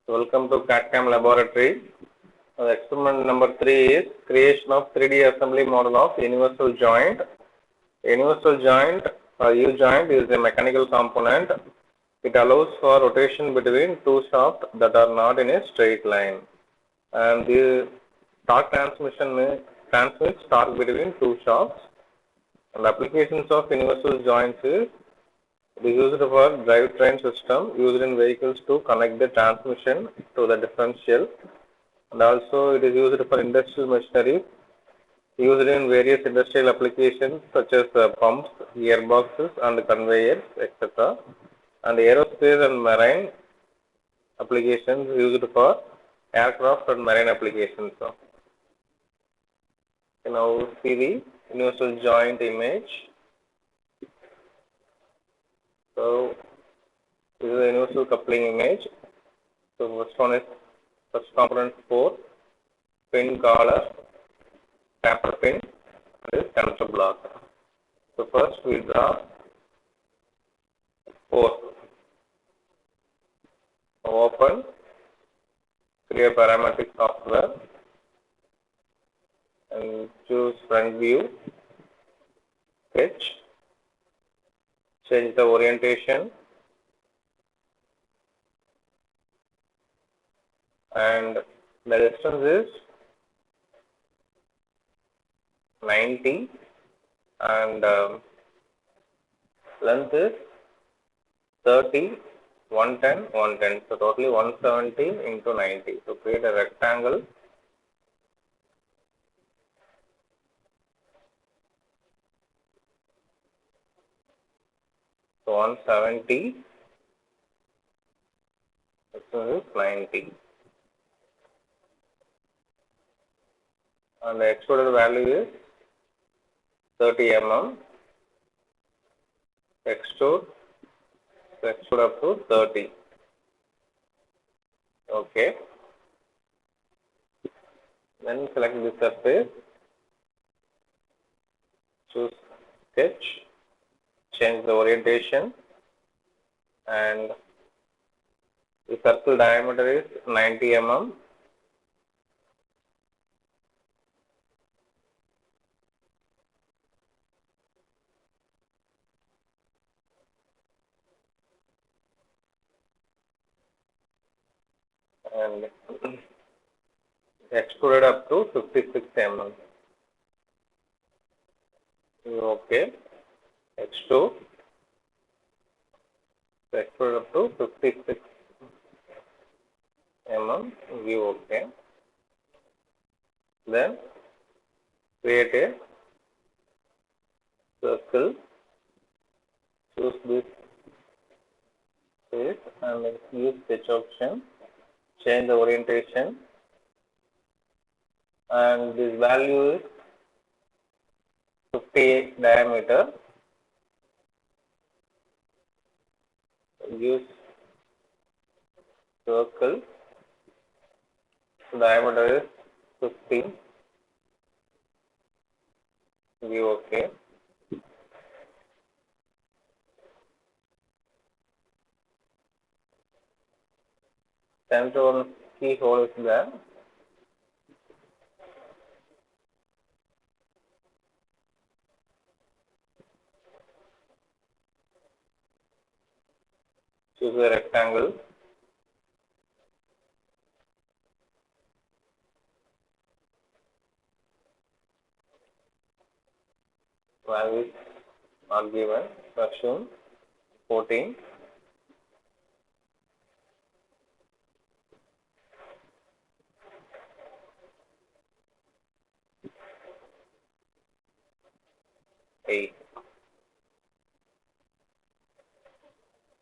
Welcome to CAD/CAM laboratory. Experiment number 3 is creation of 3D assembly model of universal joint. Universal joint or U-joint is a mechanical component. It allows for rotation between two shafts that are not in a straight line. And the torque transmission transmits torque between two shafts. And applications of universal joints is it is used for drivetrain system used in vehicles to connect the transmission to the differential, and also it is used for industrial machinery used in various industrial applications such as pumps, gearboxes and conveyors, etc. And aerospace and marine applications used for aircraft and marine applications. So, you now see the universal joint image. So, this is the universal coupling image. So, first component 4, pin collar, taper pin, and this connector block. So, first we draw 4. Open, create parametric software, and choose front view, sketch, change the orientation, and the distance is 90 and length is 30, 110, 110. So totally 170 into 90. So create a rectangle. So 170, this is 90. And the extruded value is 30 mm. Extrude up to 30. Okay. Then select the surface. Choose sketch. Change the orientation. And the circle diameter is 90 mm. And extruded up to 56 mm. Okay. Extrude up to 56 mm. View okay. Then create a circle. Choose this face and use sketch option. Change the orientation, and this value is 58 diameter. Use circle, so diameter is 50. View okay. Center one keyhole is there. Choose a rectangle. Values not given. Assume 14.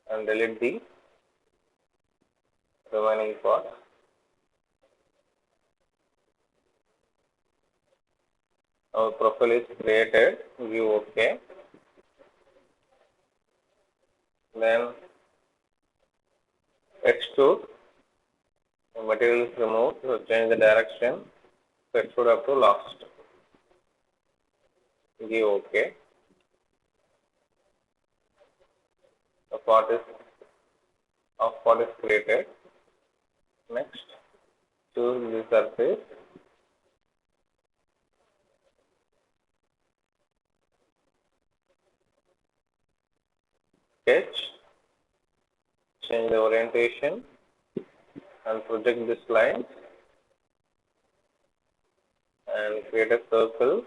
And delete the remaining part. Our profile is created. View okay. Then extrude. The material is removed. So change the direction. So extrude up to last. View okay. The part is created. Next, choose the surface. Sketch, change the orientation and project this line and create a circle.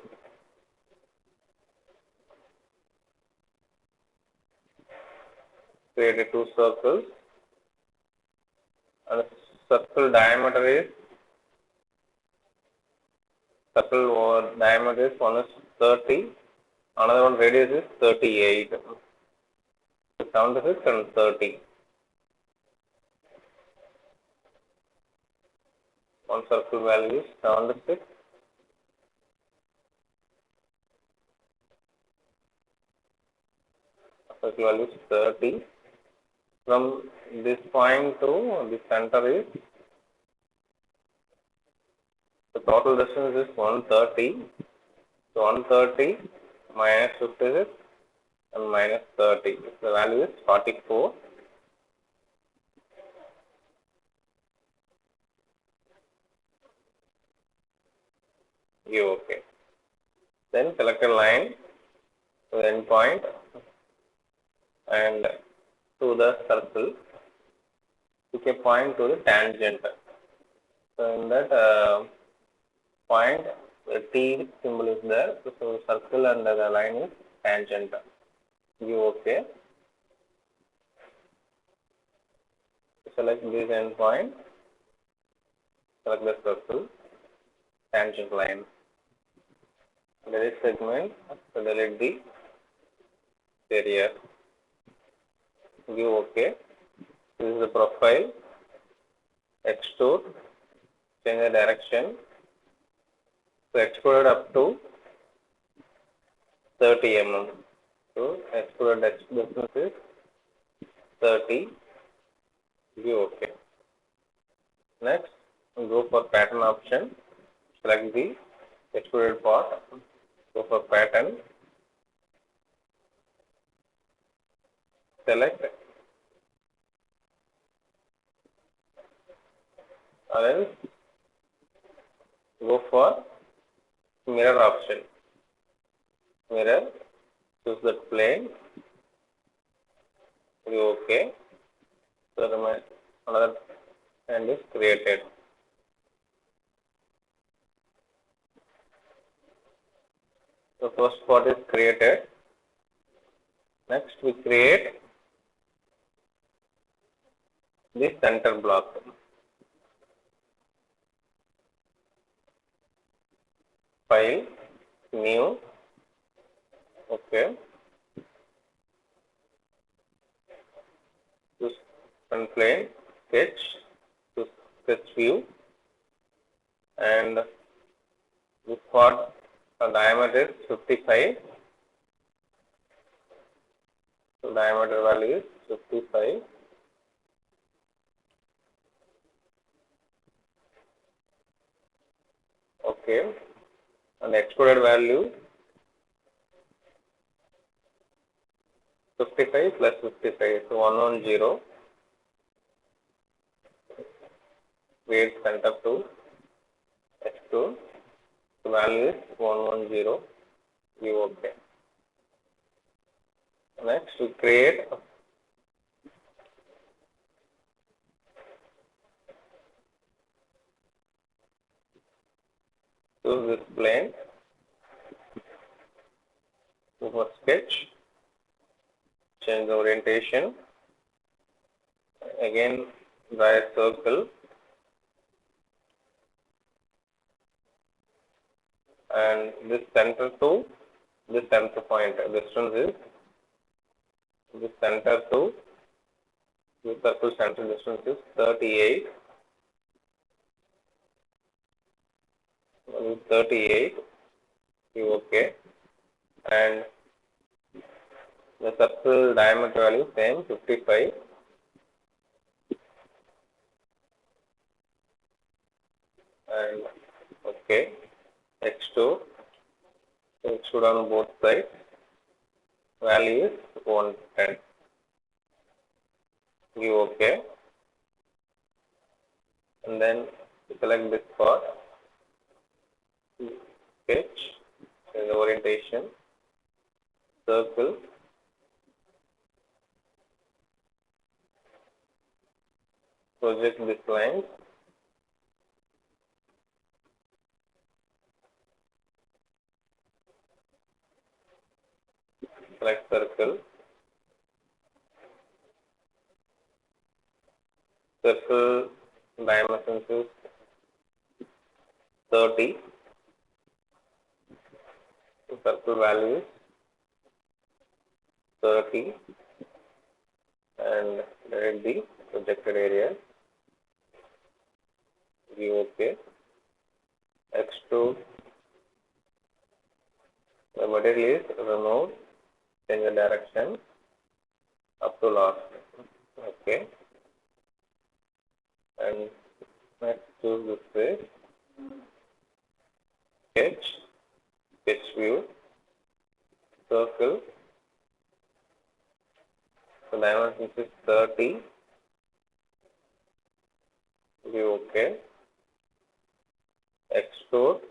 Create two circles and circle diameter is one is 30, another one radius is 38. 76 and 30. One circle value is 76. Circle value is 30. From this point to the center is, the total distance is 130. So 130 minus 56 and minus 30. The value is 44. Give OK. Then select a line to the end point and to the circle. Pick a point to the tangent. So in that point, the T symbol is there. So circle and the line is tangent. Give OK. Select this end point. Select the circle, tangent line. Delete segment. So delete the area. Give OK. This is the profile. Extrude. Change the direction. So extruded up to 30 mm. So extruded distance is 30. Give OK. Next, go for pattern option. Select the extruded part. Go for pattern. Select. And then go for mirror option. Mirror. Choose the plane. Give OK. So another hand is created. The first part is created. Next, we create the center block. File, new, OK. Choose front plane, sketch, choose sketch view, and this part diameter is 55. So diameter value is 55. OK. And extruded value 55 plus 55, so 110. Create center to extrude. The value is 110. Give OK. Next, we create choose this plane. Go for sketch. Change the orientation. Again, draw a circle. And this center to this center point distance is this center to this circle center distance is 38. 38. Give OK. And the circle diameter value same 55. And OK. Extrude. Extrude on both sides. Value is 110. Give OK. and then select this part, sketch, and the orientation, circle, project this line, select circle, circle dimensions is 30, circle value is 30, and let the projected area, give OK, extrude, the material is removed, change the direction up to last, okay, and next choose this way, sketch view, circle, the dimensions is 30, give OK, extrude,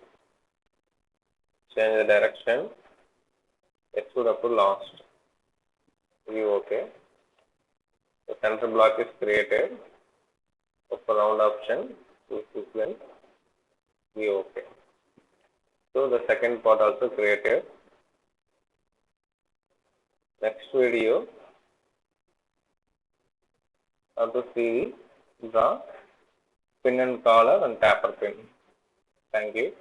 change the direction, extrude up to last, give OK. The center block is created, for round option, choose sequence, give OK. So the second part also created. Next video, how to see the pin and collar and taper pin. Thank you.